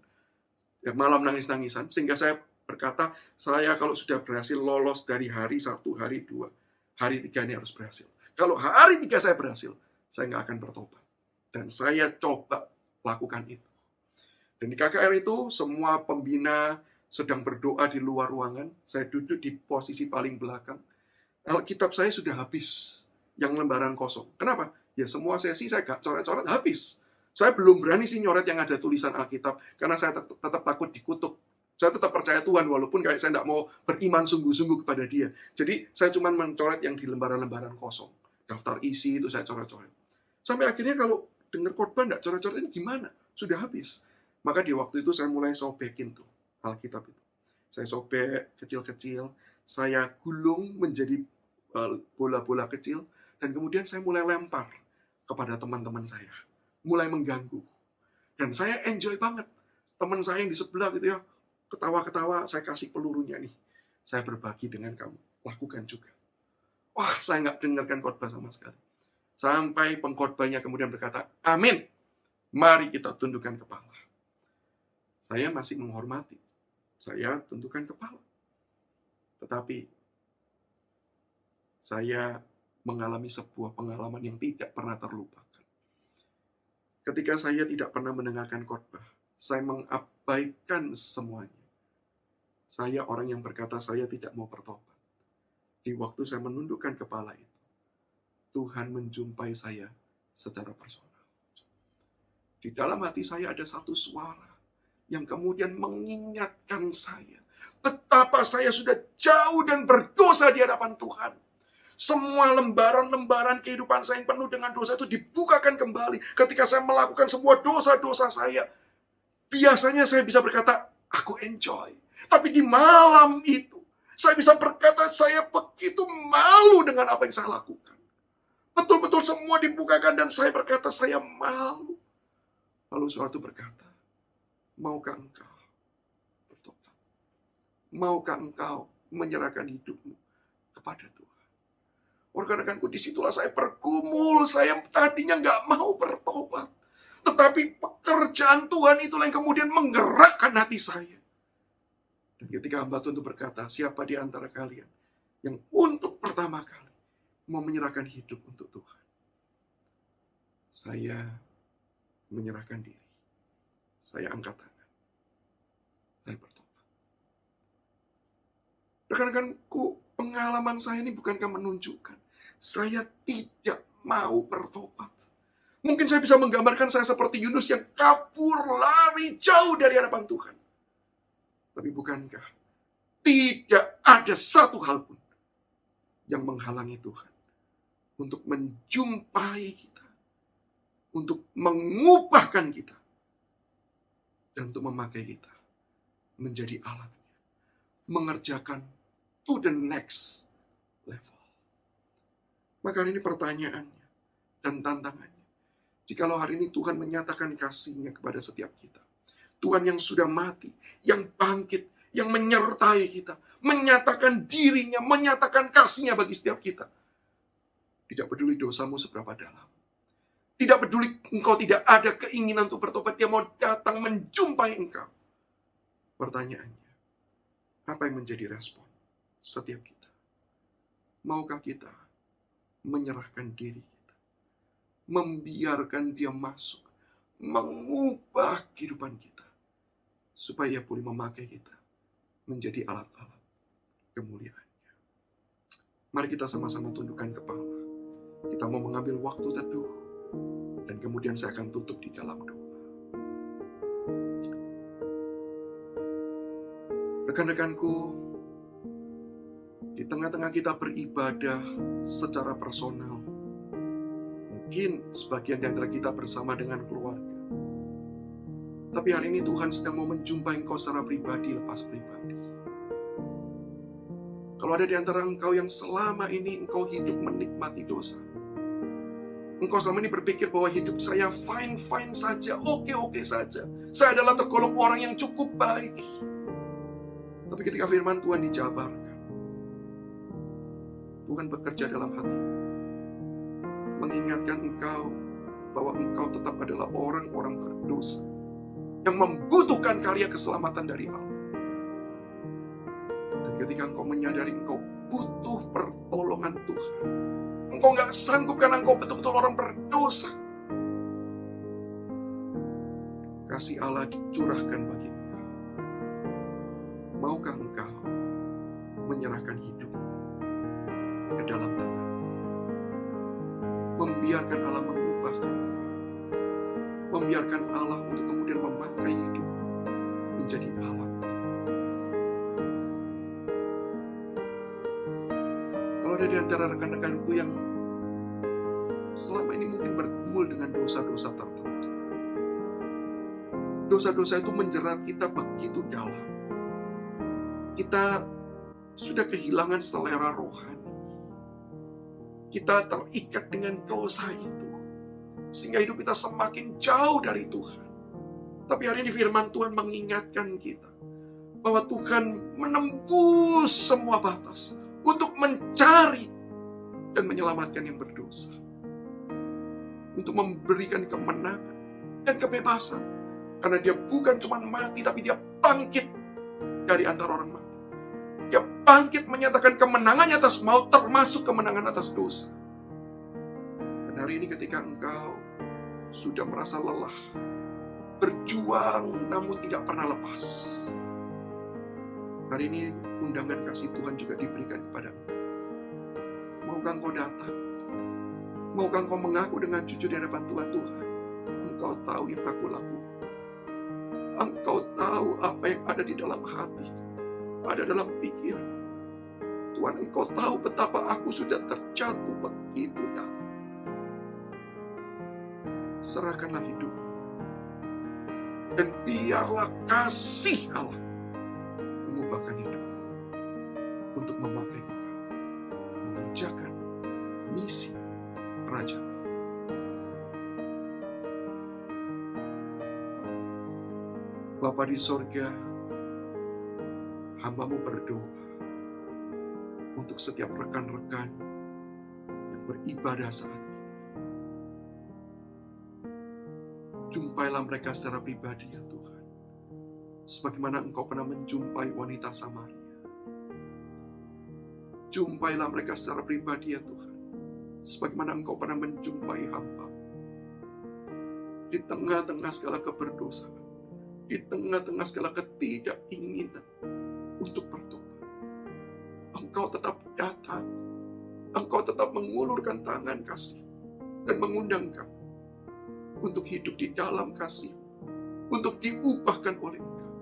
Malam nangis-nangisan. Sehingga saya berkata, saya kalau sudah berhasil lolos dari hari 1, hari 2, hari 3 ini harus berhasil. Kalau hari 3 saya berhasil, saya nggak akan bertobat. Dan saya coba lakukan itu. Dan di KKR itu, semua pembina sedang berdoa di luar ruangan. Saya duduk di posisi paling belakang. Alkitab saya sudah habis, yang lembaran kosong. Kenapa? Ya semua sesi saya gak coret-coret, habis. Saya belum berani sih nyoret yang ada tulisan Alkitab, karena saya tetap takut dikutuk. Saya tetap percaya Tuhan, walaupun kayak saya tidak mau beriman sungguh-sungguh kepada Dia. Jadi, saya cuma mencoret yang di lembaran-lembaran kosong. Daftar isi itu saya coret-coret. Sampai akhirnya kalau dengar khotbah enggak coret-coret ini gimana? Sudah habis. Maka di waktu itu saya mulai sobekin tuh Alkitab itu. Saya sobek kecil-kecil, saya gulung menjadi bola-bola kecil, dan kemudian saya mulai lempar kepada teman-teman saya. Mulai mengganggu. Dan saya enjoy banget. Teman saya yang di sebelah gitu ya, ketawa-ketawa, saya kasih pelurunya nih. Saya berbagi dengan kamu. Lakukan juga. Wah, saya nggak dengarkan khotbah sama sekali. Sampai pengkhotbahnya kemudian berkata, amin. Mari kita tundukkan kepala. Saya masih menghormati. Saya tundukkan kepala. Tetapi, saya mengalami sebuah pengalaman yang tidak pernah terlupakan. Ketika saya tidak pernah mendengarkan khotbah, saya mengabaikan semuanya. Saya orang yang berkata saya tidak mau bertobat. Di waktu saya menundukkan kepala itu, Tuhan menjumpai saya secara personal. Di dalam hati saya ada satu suara yang kemudian mengingatkan saya betapa saya sudah jauh dan berdosa di hadapan Tuhan. Semua lembaran-lembaran kehidupan saya yang penuh dengan dosa itu dibukakan kembali ketika saya melakukan semua dosa-dosa saya. Biasanya saya bisa berkata, aku enjoy. Tapi di malam itu, saya bisa berkata, saya begitu malu dengan apa yang saya lakukan. Betul-betul semua dibukakan dan saya berkata, saya malu. Lalu suatu berkata, maukah engkau bertobat? Maukah engkau menyerahkan hidupmu kepada Tuhan? Rekan-rekanku, disitulah saya bergumul. Saya tadinya nggak mau bertobat. Tetapi pekerjaan Tuhan itulah yang kemudian menggerakkan hati saya. Dan ketika hamba Tuhan itu berkata, siapa di antara kalian yang untuk pertama kali mau menyerahkan hidup untuk Tuhan? Saya menyerahkan diri. Saya angkat tangan. Saya bertobat. Rekan-rekanku, pengalaman saya ini bukankah menunjukkan saya tidak mau bertobat. Mungkin saya bisa menggambarkan saya seperti Yunus yang kabur, lari jauh dari hadapan Tuhan. Tapi bukankah tidak ada satu hal pun yang menghalangi Tuhan untuk menjumpai kita, untuk mengubahkan kita, dan untuk memakai kita menjadi alatnya, mengerjakan to the next level. Maka ini pertanyaannya dan tantangannya. Jikalau hari ini Tuhan menyatakan kasih-Nya kepada setiap kita, Tuhan yang sudah mati, yang bangkit, yang menyertai kita, menyatakan diri-Nya, menyatakan kasih-Nya bagi setiap kita. Tidak peduli dosamu seberapa dalam. Tidak peduli engkau tidak ada keinginan untuk bertobat, Dia mau datang menjumpai engkau. Pertanyaannya, apa yang menjadi respon setiap kita? Maukah kita menyerahkan diri kita, membiarkan Dia masuk, mengubah kehidupan kita, supaya boleh memakai kita menjadi alat-alat kemuliaan-Nya. Mari kita sama-sama tundukkan kepala. Kita mau mengambil waktu teduh, dan kemudian saya akan tutup di dalam doa. Rekan-rekanku, di tengah-tengah kita beribadah secara personal, mungkin sebagian di antara kita bersama dengan keluarga. Tapi hari ini Tuhan sedang mau menjumpai engkau secara pribadi lepas pribadi. Kalau ada di antara engkau yang selama ini engkau hidup menikmati dosa, engkau selama ini berpikir bahwa hidup saya fine-fine saja, oke-oke saja. Saya adalah tergolong orang yang cukup baik. Tapi ketika firman Tuhan dijabarkan, Tuhan bekerja dalam hati, mengingatkan engkau bahwa engkau tetap adalah orang-orang berdosa yang membutuhkan karya keselamatan dari Allah. Dan ketika engkau menyadari engkau butuh pertolongan Tuhan, engkau nggak sanggup karena engkau betul-betul orang berdosa, kasih Allah dicurahkan bagi engkau. Maukah engkau menyerahkan hidup ke dalam tangan, membiarkan Allah mengubahkan engkau, membiarkan Allah untuk kemudian memakai hidup menjadi alat. Kalau ada di antara rekan-rekanku yang selama ini mungkin bergumul dengan dosa-dosa tertentu. Dosa-dosa itu menjerat kita begitu dalam. Kita sudah kehilangan selera rohani. Kita terikat dengan dosa itu, sehingga hidup kita semakin jauh dari Tuhan. Tapi hari ini firman Tuhan mengingatkan kita bahwa Tuhan menembus semua batas untuk mencari dan menyelamatkan yang berdosa. Untuk memberikan kemenangan dan kebebasan. Karena dia bukan cuma mati, tapi dia bangkit dari antara orang mati. Dia bangkit menyatakan kemenangannya atas maut, termasuk kemenangan atas dosa. Dan hari ini ketika engkau sudah merasa lelah, berjuang namun tidak pernah lepas, hari ini undangan kasih Tuhan juga diberikan kepada engkau. Maukah engkau datang? Maukah engkau mengaku dengan jujur di hadapan Tuhan? Tuhan, engkau tahu yang aku lakukan. Engkau tahu apa yang ada di dalam hati, ada dalam pikiran. Tuhan, engkau tahu betapa aku sudah terjatuh begitu dalam. Serahkanlah hidup. Dan biarlah kasih Allah mengubahkan hidup untuk memakai engkau, mengerjakan misi kerajaan. Bapa di sorga, hamba-Mu berdoa untuk setiap rekan-rekan yang beribadah saat ini. Jumpailah mereka secara pribadi ya Tuhan, sebagaimana Engkau pernah menjumpai wanita Samaria. Jumpailah mereka secara pribadi ya Tuhan, sebagaimana Engkau pernah menjumpai hamba. Di tengah-tengah segala keberdosaan, di tengah-tengah segala ketidakinginan untuk bertobat, Engkau tetap datang, Engkau tetap mengulurkan tangan kasih dan mengundang kami untuk hidup di dalam kasih, untuk diubahkan oleh Engkau,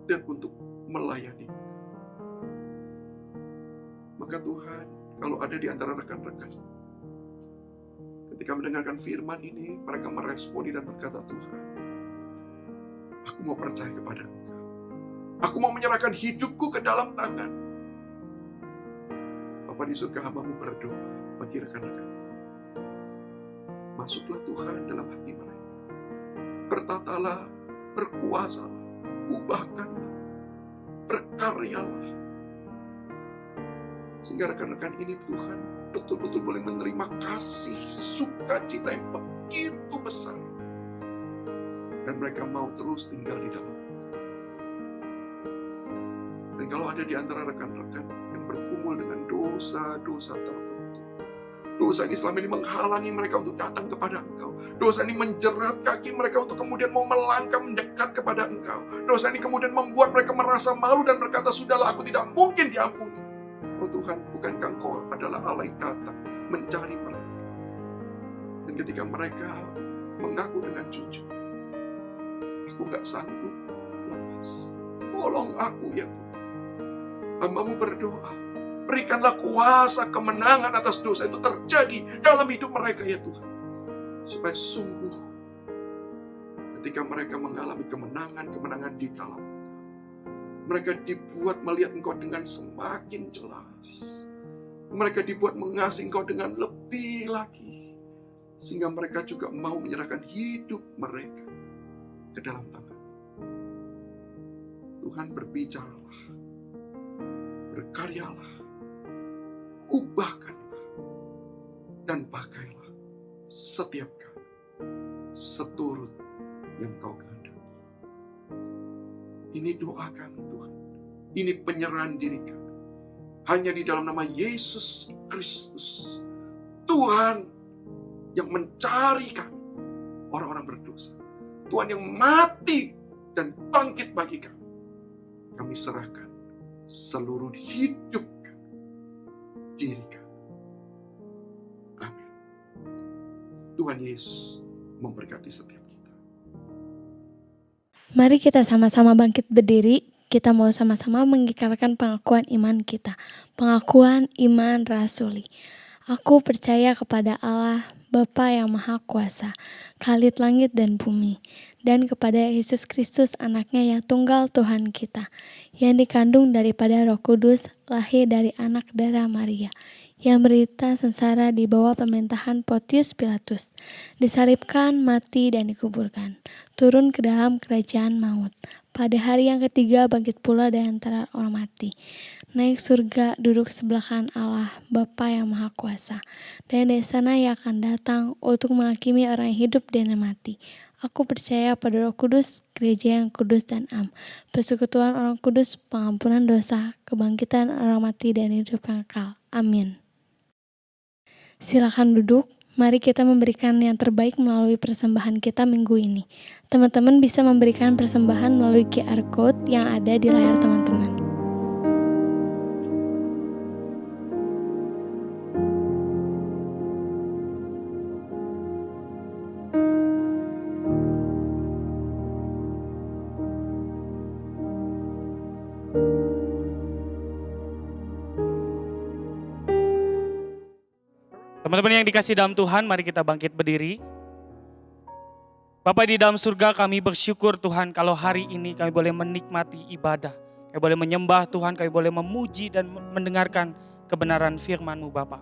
dan untuk melayani Engkau. Maka Tuhan, kalau ada di antara rekan-rekan, ketika mendengarkan firman ini, mereka meresponi dan berkata, Tuhan, aku mau percaya kepada Engkau. Aku mau menyerahkan hidupku ke dalam tangan. Bapa di surga, hamba-Mu berdoa bagi rekan-rekan. Masuklah Tuhan dalam hati mereka. Bertatalah, berkuasalah, ubahkanlah, berkaryalah. Sehingga rekan-rekan ini Tuhan betul-betul boleh menerima kasih, sukacita yang begitu besar. Dan mereka mau terus tinggal di dalam Engkau. Dan kalau ada di antara rekan-rekan yang bergumul dengan dosa-dosa tertentu, dosa ini selama ini menghalangi mereka untuk datang kepada Engkau. Dosa ini menjerat kaki mereka untuk kemudian mau melangkah mendekat kepada Engkau. Dosa ini kemudian membuat mereka merasa malu dan berkata, sudahlah, aku tidak mungkin diampuni. Oh Tuhan, bukankah Engkau adalah Allah yang datang mencari mereka? Dan ketika mereka mengaku dengan jujur, aku gak sanggup lepas, tolong aku ya Tuhan. Hamba-Mu berdoa, berikanlah kuasa kemenangan atas dosa itu terjadi dalam hidup mereka ya Tuhan. Supaya sungguh ketika mereka mengalami kemenangan-kemenangan di dalam Engkau, mereka dibuat melihat Engkau dengan semakin jelas. Mereka dibuat mengasihi Engkau dengan lebih lagi. Sehingga mereka juga mau menyerahkan hidup mereka ke dalam tangan. Tuhan, berbicaralah, berkaryalah, ubahkanlah, dan pakailah setiap kami seturut yang Kau kehendaki. Ini doa kami Tuhan, ini penyerahan diri kami, hanya di dalam nama Yesus Kristus, Tuhan yang mencari kami, orang-orang berdosa, Tuhan yang mati dan bangkit bagi kami. Kami serahkan seluruh hidup kami, diri kami. Amin. Tuhan Yesus memberkati setiap kita. Mari kita sama-sama bangkit berdiri. Kita mau sama-sama mengikrarkan pengakuan iman kita. Pengakuan iman rasuli. Aku percaya kepada Allah, Bapa yang Maha Kuasa, Khalid langit dan bumi, dan kepada Yesus Kristus anaknya yang tunggal Tuhan kita, yang dikandung daripada Roh Kudus, lahir dari anak darah Maria, yang berita sengsara di bawah pemerintahan Pontius Pilatus, disalibkan, mati, dan dikuburkan, turun ke dalam kerajaan maut. Pada hari yang ketiga bangkit pula dari antara orang mati, naik surga, duduk sebelah kanan Allah, Bapa yang Maha Kuasa, dan dari sana ia akan datang untuk menghakimi orang yang hidup dan yang mati. Aku percaya pada Roh Kudus, gereja yang kudus dan am, persekutuan orang kudus, pengampunan dosa, kebangkitan orang mati dan hidup yang kekal. Amin. Silakan duduk. Mari kita memberikan yang terbaik melalui persembahan kita minggu ini. Teman-teman bisa memberikan persembahan melalui QR Code yang ada di layar teman-teman. Teman-teman yang dikasih dalam Tuhan, mari kita bangkit berdiri. Bapa di dalam surga, kami bersyukur Tuhan kalau hari ini kami boleh menikmati ibadah. Kami boleh menyembah Tuhan, kami boleh memuji dan mendengarkan kebenaran firman-Mu Bapa.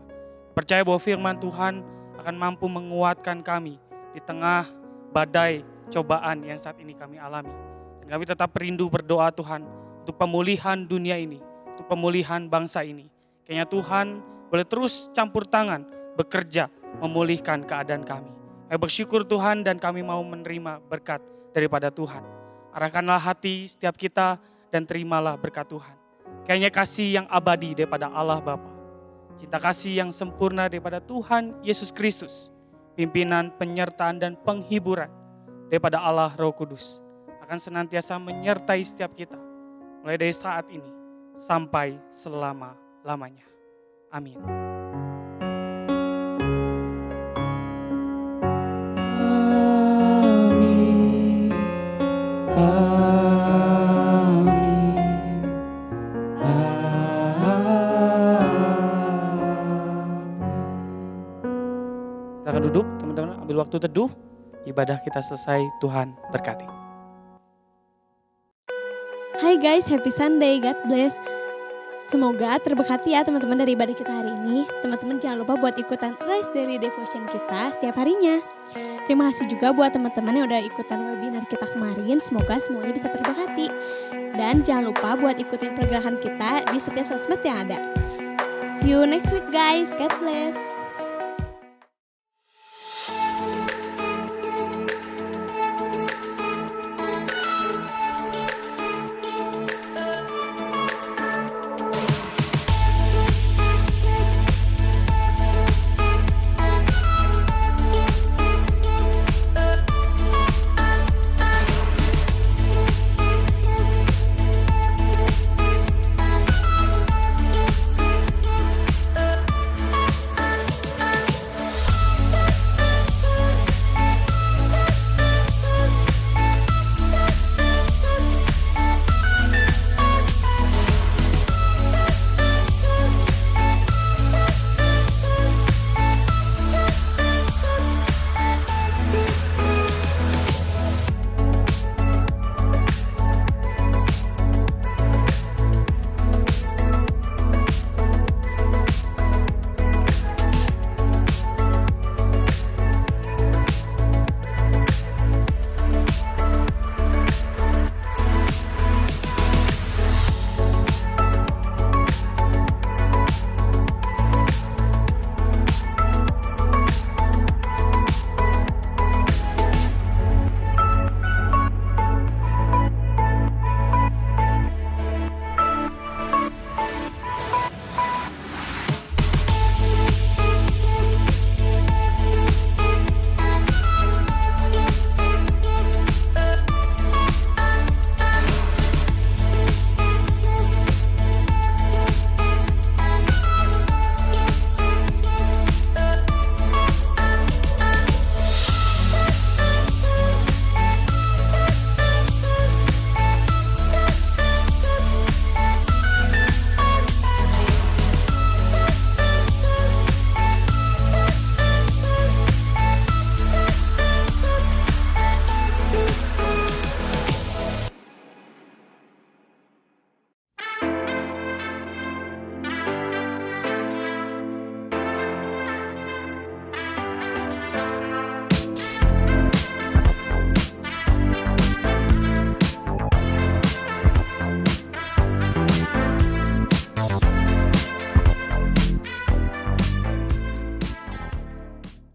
Percaya bahwa firman Tuhan akan mampu menguatkan kami di tengah badai cobaan yang saat ini kami alami. Dan kami tetap rindu berdoa Tuhan untuk pemulihan dunia ini, untuk pemulihan bangsa ini. Kayaknya Tuhan boleh terus campur tangan, bekerja memulihkan keadaan kami. Kami bersyukur Tuhan dan kami mau menerima berkat daripada Tuhan. Arahkanlah hati setiap kita dan terimalah berkat Tuhan. Kayaknya kasih yang abadi daripada Allah Bapa, cinta kasih yang sempurna daripada Tuhan Yesus Kristus, pimpinan, penyertaan dan penghiburan daripada Allah Roh Kudus akan senantiasa menyertai setiap kita mulai dari saat ini sampai selama-lamanya. Amin. Silakan duduk, teman-teman, ambil waktu teduh. Ibadah kita selesai, Tuhan berkati. Hai guys, happy Sunday, God bless. Semoga terberkati ya teman-teman dari ibadah kita hari ini. Teman-teman jangan lupa buat ikutan Rise Daily Devotion kita setiap harinya. Terima kasih juga buat teman-teman yang udah ikutan webinar kita kemarin. Semoga semuanya bisa terberkati. Dan jangan lupa buat ikutin pergerakan kita di setiap sosmed yang ada. See you next week guys, God bless.